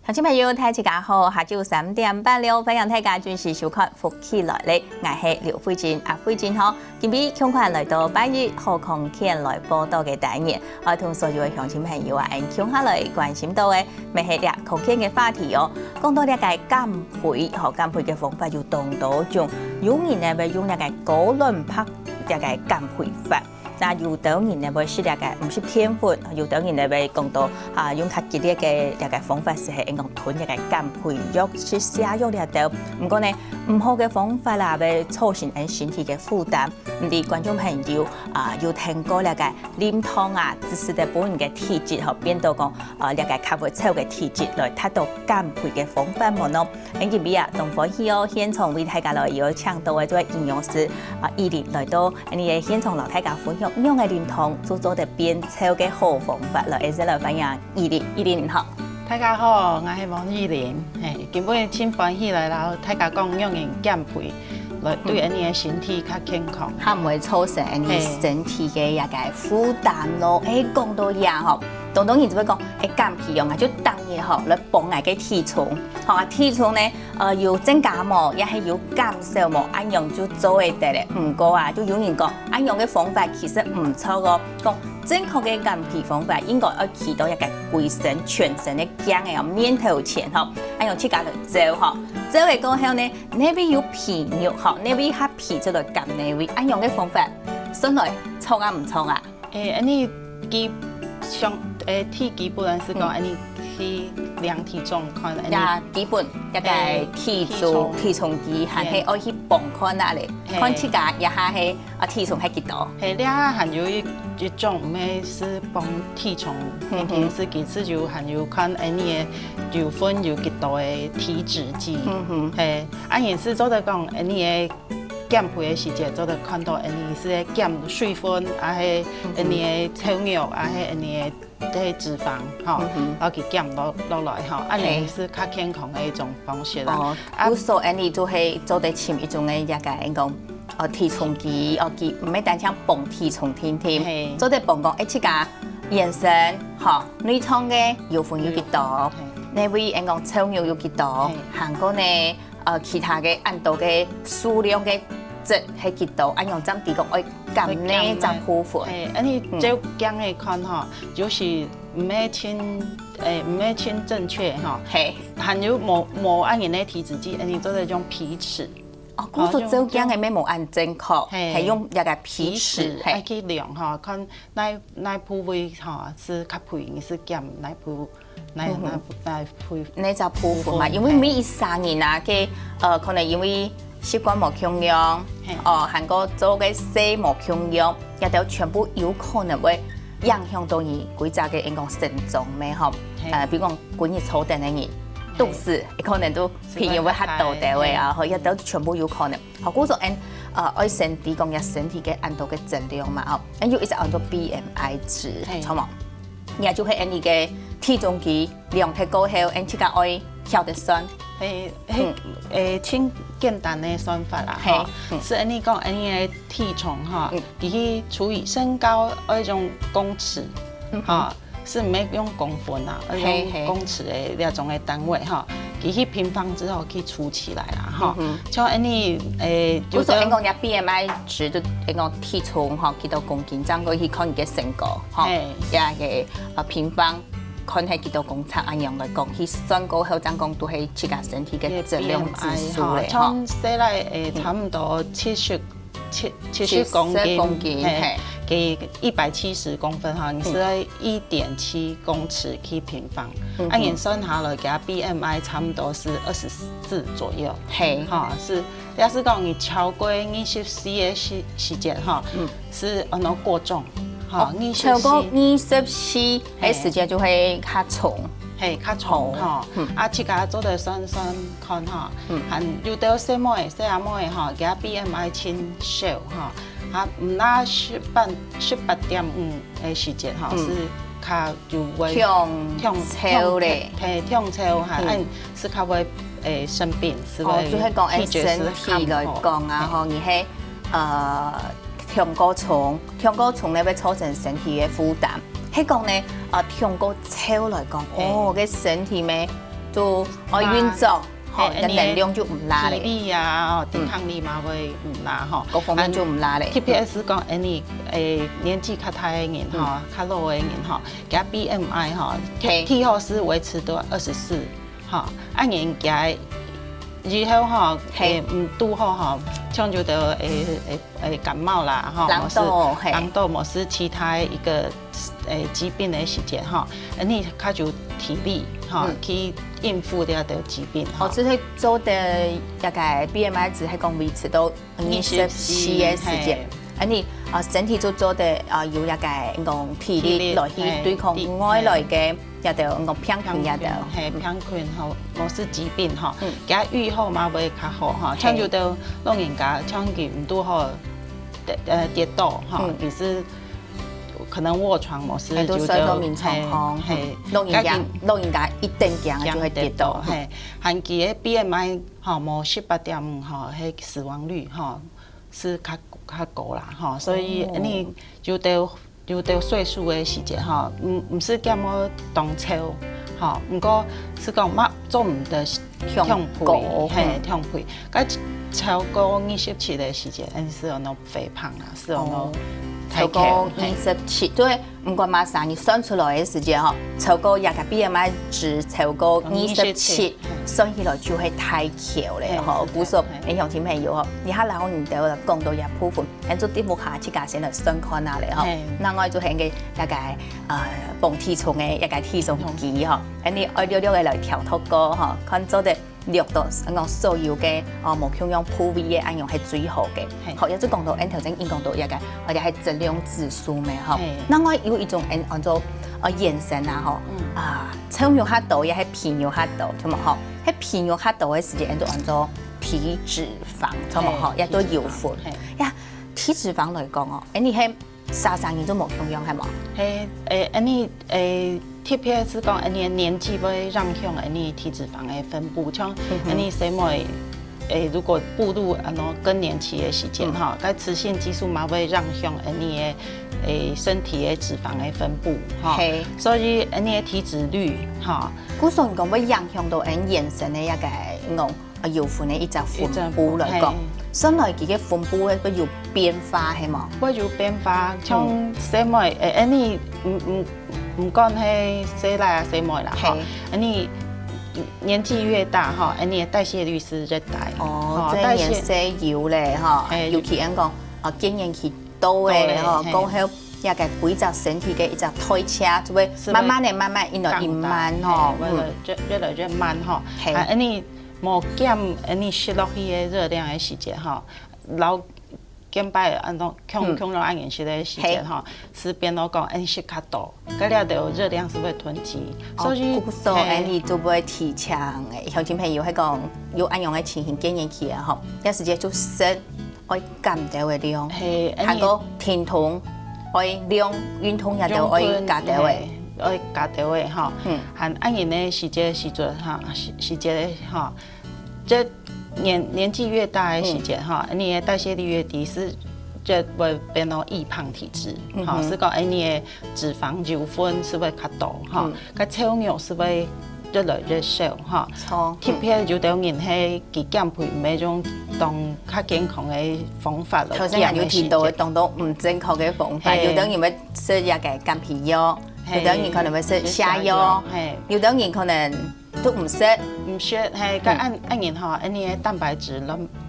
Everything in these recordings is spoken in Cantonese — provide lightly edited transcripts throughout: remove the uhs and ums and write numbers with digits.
乡亲朋友，大家好，下晝3:36，歡迎大家準時收看《福氣來了》，我係劉慧珍，慧珍好，今日強快來到8日何康健來報道嘅單元，我同所有嘅鄉親朋友啊，強下來關心到嘅，咪係倆康健嘅話題哦。講到倆個減肥和減肥嘅方法有多種，有人呢會用倆個高卵拍倆個減肥法。那有啲人呢會是倆個唔是偏方，有啲人呢會講到用較激烈嘅倆個方法是係用吞倆個減肥藥去瀉藥倆度。唔過呢唔好嘅方法啦，會造成人身體嘅負擔。唔啲觀眾朋友有聽過倆個啉湯啊，只是對本人嘅體質和變到講倆個較會臭嘅體質來達到減肥嘅方法冇咯。今日同歡喜哦，現場為大家來邀請到嘅這位營養師伊琳來到你嘅現場，同大家分享。用嘅啉湯做得變臭嘅好方法來，一齊來歡迎伊琳你好。大家好，我係王伊琳，今日真歡喜來到大家講用嘅減肥，來對你嘅身體較健康，嚇唔會造成你身體嘅一個負擔咯。講到嘢吼，當然就會講減肥用啊，就當然吼來幫我嘅體重，體重呢要增加冇，也係要減少冇，按樣就做會得咧。唔過就有人講，按樣嘅方法其實唔錯個，講正確嘅減肥方法應該要起到一個規身全身嘅姜嘅面頭前吼，按樣去家嚟做吼，做嘅過後呢，呢邊有皮肉吼，呢邊下皮就來減呢邊，按樣嘅方法，順來錯啊唔錯啊？你基上體基本上是講你去量體重看，基本一個體重機係係愛去磅看哪裡，看自家一下係體重係幾多？係你下含有一種唔係是磅體重，是其實就含有看你嘅有分有幾多嘅體脂機，係按言是做得講你嘅減肥嘅時節，做得看到你是減水分，係你嘅臭肉，係你嘅脂肪，然後去減落來，按你是較健康嘅一種方式啦。有時你就係做得前一種嘅一個講體重機，機唔係單槍磅體重添，做得磅講一家驗身，內臟嘅油分有幾多，呢位講臭肉有幾多，韓國呢其他嘅按到嘅數量嘅質係幾多，按用針地講愛減呢就部分。你照講嚟看就是唔係清正確含有冇按人嘅體脂機，你做得種皮尺。我做照講嘅咩冇按正確，係用一個皮尺嚟去量看哪部位是較肥，你是減哪部。你就部分嘛，因為每3年嘅可能因為習慣冇強養，韓國做嘅食冇強養，亦都全部有可能會影響到你規則嘅成長咩嗬？比如講管熱草定嘅人，都是可能都偏要會嚇到地位啊，亦都全部有可能。好，嗰種愛身體講嘅身體嘅按到嘅質量嘛，要一直按到 BMI 值，錯冇？也就係你嘅體重機量太高後，你自家愛調得算。輕簡單的算法啦，是你講你嘅體重佢除以身高一種公尺，是唔係用公分啦，用公尺嘅那種嘅單位佢去平方之後去除起來啦，像你有時候講你 BMI 值都講體重幾多公斤，咁佢去看你嘅身高，也係平方。看係幾多公尺按樣來講，佢算過後真講都係自家身體嘅質量指數咧。從細來差唔多70公斤，給170公分你是1.7公尺去平方。按言算下來，佢 BMI 差唔多是24左右。是，要是講你超過24嘅時間是過重。超過24喺時間就係較重，較重自家做得算看有到細妹細妹佢 BMI 真少唔拉18.5嘅時間是較就會超咧，超是較會生病，是會就係講喺身體來講你係強過重咧會造成身體嘅負擔。喺講呢，強過超來講，嘅身體咩就运作，吼，人能量就唔拉咧，体力啊，抵抗力嘛会唔拉吼，各方面就唔拉咧。特别是讲年纪较大的人吼，较老的人吼，加 BMI 吼，体后是维持到24，吼，按人加。然后哈，拄好哈，像就得感冒啦哈，狼痘，某是其他一个疾病的时间哈，你较有体力哈，去应付掉的疾病。哦，只係做的大概 BMI 值係講維持到24嘅時間，你身體就做的有大概講體力來去對抗外來嘅。也就講偏困也就，係偏困吼，某是疾病吼，加預後嘛會較好哈。像就到老人家，像佢唔拄好跌倒哈，也是可能臥床某是就到面狀況，老人家一定驚就會跌倒，係，韓期嘅 BMI 吼冇18.5吼，係死亡率吼是較高啦吼，所以你就到。有到歲數的時節吼，唔是咁麼當操吼，不過是講乜做唔得痛屁，嘿痛屁。咁超過27的時節，你是有那肥胖啦，是有那超過27，對，唔過馬上你算出來嘅時節吼，超過也個 BMI 值超過27，算起來就係太強咧吼。故說你向聽朋友吼，而家老人家講到一部分，喺做啲冇下次價先嚟相看下嚟吼。那我做係嘅一個磅體重嘅一個體重機吼，喺你愛溜溜嘅嚟調托歌吼，看做的。略到講所有嘅無咁樣普遍嘅按用係最好嘅，好，有啲講到按頭先已講到一個，或者係質量指數咩，嗬。那我有一種按做延伸啊，嗬，超肉黑度也係偏肉黑度，同埋嗬，喺偏肉黑度嘅時間都按做體脂肪，同埋嗬，亦都要款。呀，體脂肪嚟講哦，你係啥嘢都冇咁樣係嘛？係你特別是講你年紀會影響你體脂肪的分布，像你什麼如果步入更年期的時間哈，該雌性激素嘛會影響你的身體的脂肪的分布哈，所以你的體脂率哈，古時講會影響到延伸的一個油分的一隻分布來講。身內佢嘅分布會有變化係嘛？會有變化，像什麼你唔講係誰來啊誰沒啦哈，你年紀越大哈，你的代謝率是越大。哦，即係年歲有咧哈，尤其講經驗期多嘅哈，講起一個每隻身體嘅一隻推車，就會慢慢一來一慢哈，越來越慢哈，你冇減你攝落去嘅熱量嘅時節哈，老減擺強弱按飲食嘅時節哈，是變到講食較多，嗰啲就熱量是會囤積，所以你就會提倡誒，有啲朋友係講有按用嘅情形經驗期啊，吼，有時間就食愛減掉嘅量，還個甜筒愛量運動也都愛加掉嘅。愛加掉嘅吼，含按人嘅時節哈，時節哈，這年紀越大嘅時節哈，你嘅代謝率越低，是就會變到易胖體質，哈，是講你嘅脂肪油分是會較多，哈，個肌肉是會越來越少，哈，特別就等人係佢減肥每種當較健康嘅方法嚟減嘅時節。頭先有提到當到唔正確嘅方法，有等人會食一個減肥藥。有啲人可能會食瀉藥，有啲人可能都唔食，係個按人嚇，你嘅蛋白質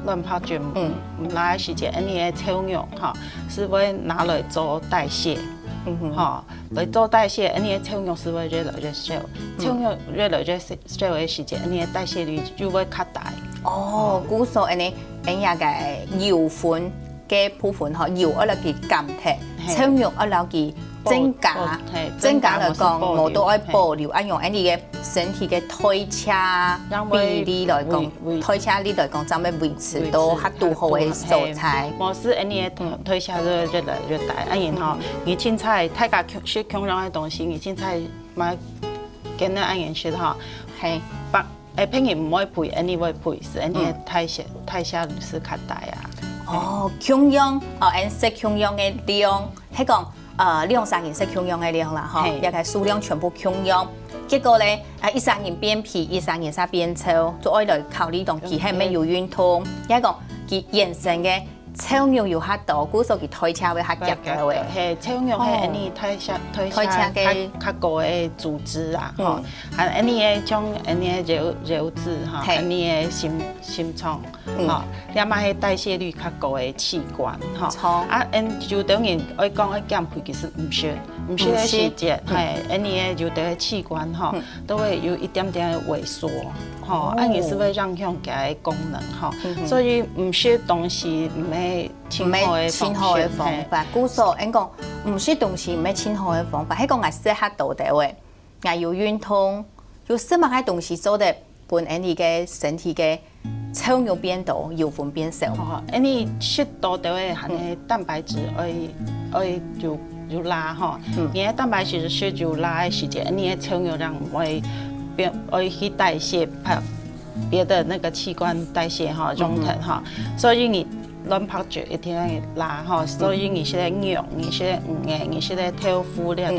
亂跑就唔拉時間，你嘅肌肉嚇是會拿來做代謝，嚇來做代謝，你嘅肌肉是會越來越少，肌肉越來越少嘅時間，你嘅代謝率就會較大。哦，故所你一個油分嘅部分嚇，油一落去減退，肌肉一落去。增加嚟講，冇都愛保留按用你嘅身體嘅推車比例來講，推車率來講，就咪維持到恰到好嘅素材。冇是你嘅推車越來越大，然後你凊彩太加食強壯嘅東西，你凊彩買跟那樣食嚇，係平時唔會配，你會配是你嘅代謝率是較大啊。哦，強壯按食強壯嘅量，係講。2-3年是穷用的量啦，哈，嘿也个数量全部穷用。结果咧，13年变皮，13年才变臭，就爱来考虑到其係咩有运通，一个佢延伸嘅臭尿有較多，故所佢推車會較急嘅喂。係臭尿係安尼推車較高嘅組織啊，吼，係安尼嘅種安尼嘅油脂哈，安尼嘅心臟，吼，另外係代謝率較高嘅器官，吼，啊，就當然愛講愛減肥其實唔需要時節，係安尼嘅就對器官吼都會有一點點嘅萎縮，吼，啊也是會影響佢嘅功能，吼，所以唔食東西唔係清好嘅方法。故所應講唔食東西唔係清好嘅方法，係講係適合到的喂，係有運動，有什麼嘅東西做得本你嘅身體嘅臭尿變多，油分變少。你食多啲嘅含嘅蛋白質，愛就拉吼，你嘅蛋白質食就拉嘅時間，你嘅臭尿量會去代謝別的那個器官代謝哈溶騰哈，所以你卵泡就一定要拉哈，所以你現在肉，你現在你現在豆腐了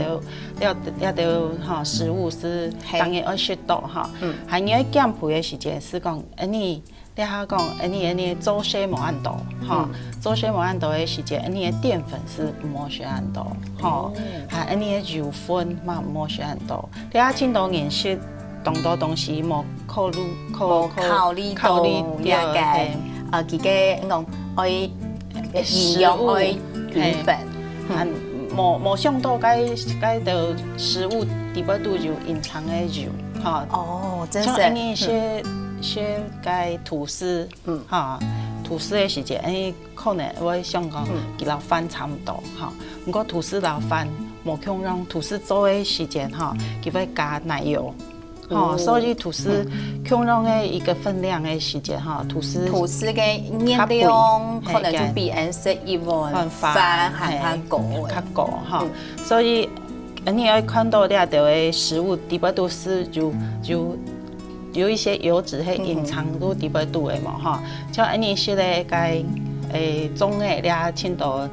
都哈食物是當然要適度哈，還有減肥嘅時間是講你下講你做些無按多哈，做些無按多嘅時間，你嘅澱粉是唔需按多哈，還你嘅油分嘛唔需按多，你下青島飲食當多東西冇考慮到嘅佢嘅講愛營養愛澱粉，冇想到該到食物底部都有隱藏嘅油哈，哦，真係。像你些該吐司，哈，吐司嘅時間，可能我想講佢老飯差唔多哈，不過吐司老飯冇強讓吐司做嘅時間哈，佢會加奶油。哦，所以吐司強讓嘅一個分量嘅時間哈，吐司嘅熱量可能就比食一碗飯係較高哈，所以你要看到呢度嘅食物底部都是就有一些油脂係隱藏到底部度嘅嘛哈，像你食咧該種嘅咧青島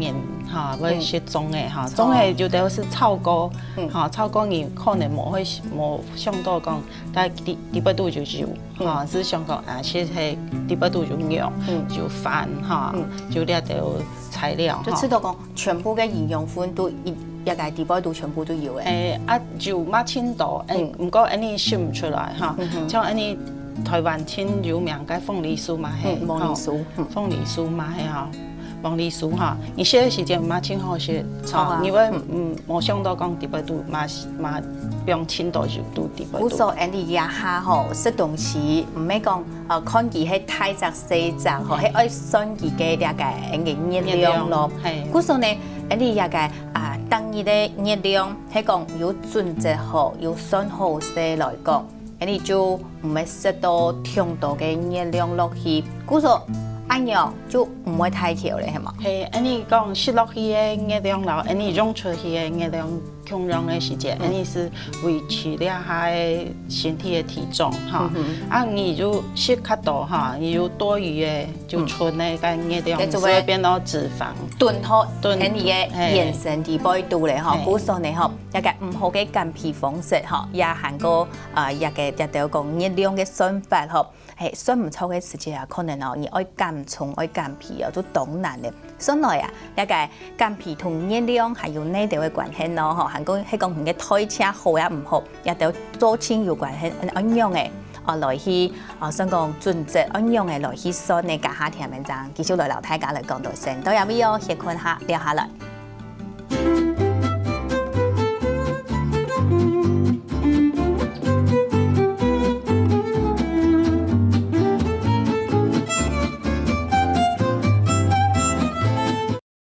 人。哈，會食種嘅哈，種嘅就都是炒過，哈，炒過你可能冇想到講，但係底部度就油，哈，只想講啊，其實係底部度就肉，就飯哈，就呢啲材料，就知道講全部嘅營養分都一個底部度全部都有嘅。就乜青島，唔過你食唔出來哈，像你台灣青有名嘅鳳梨酥嘛係，鳳梨酥嘛係哈。鳳梨酥哈，你食嘅時間嘛真好食，因為冇想到講底部度嘛不用青島就都底部度。故所你也下吼食東西，唔係講看佢係大隻細隻吼，係愛算佢嘅呢個熱量咯。故所呢，你也個當日嘅熱量係講有準則好，有算好勢來講，你就唔係食到太多嘅熱量落去，故所。按樣就唔會太調咧，係嘛？係，你講食落去嘅熱量老，你用出去嘅熱量強量嘅時間，你是維持了下身體嘅體重哈。你就食較多哈，你有多餘嘅就存嘅個熱量，就會變到脂肪。囤好，你嘅延伸地步度咧嗬，故所呢嗬，一個唔好嘅減肥方式嗬，也行過一個講熱量嘅算法嗬。係算唔錯嘅時間啊，可能你愛減重、愛減肥都當難嘅。所以啊，一個減肥同熱量係有呢條嘅關係咯，嗬。係講佢嘅體質好也唔好，一條做親有關係，按樣嘅來去想講準則，按樣嘅來去算你家下條文章，繼續來留大家來講到先，都有必要先看下聊下來。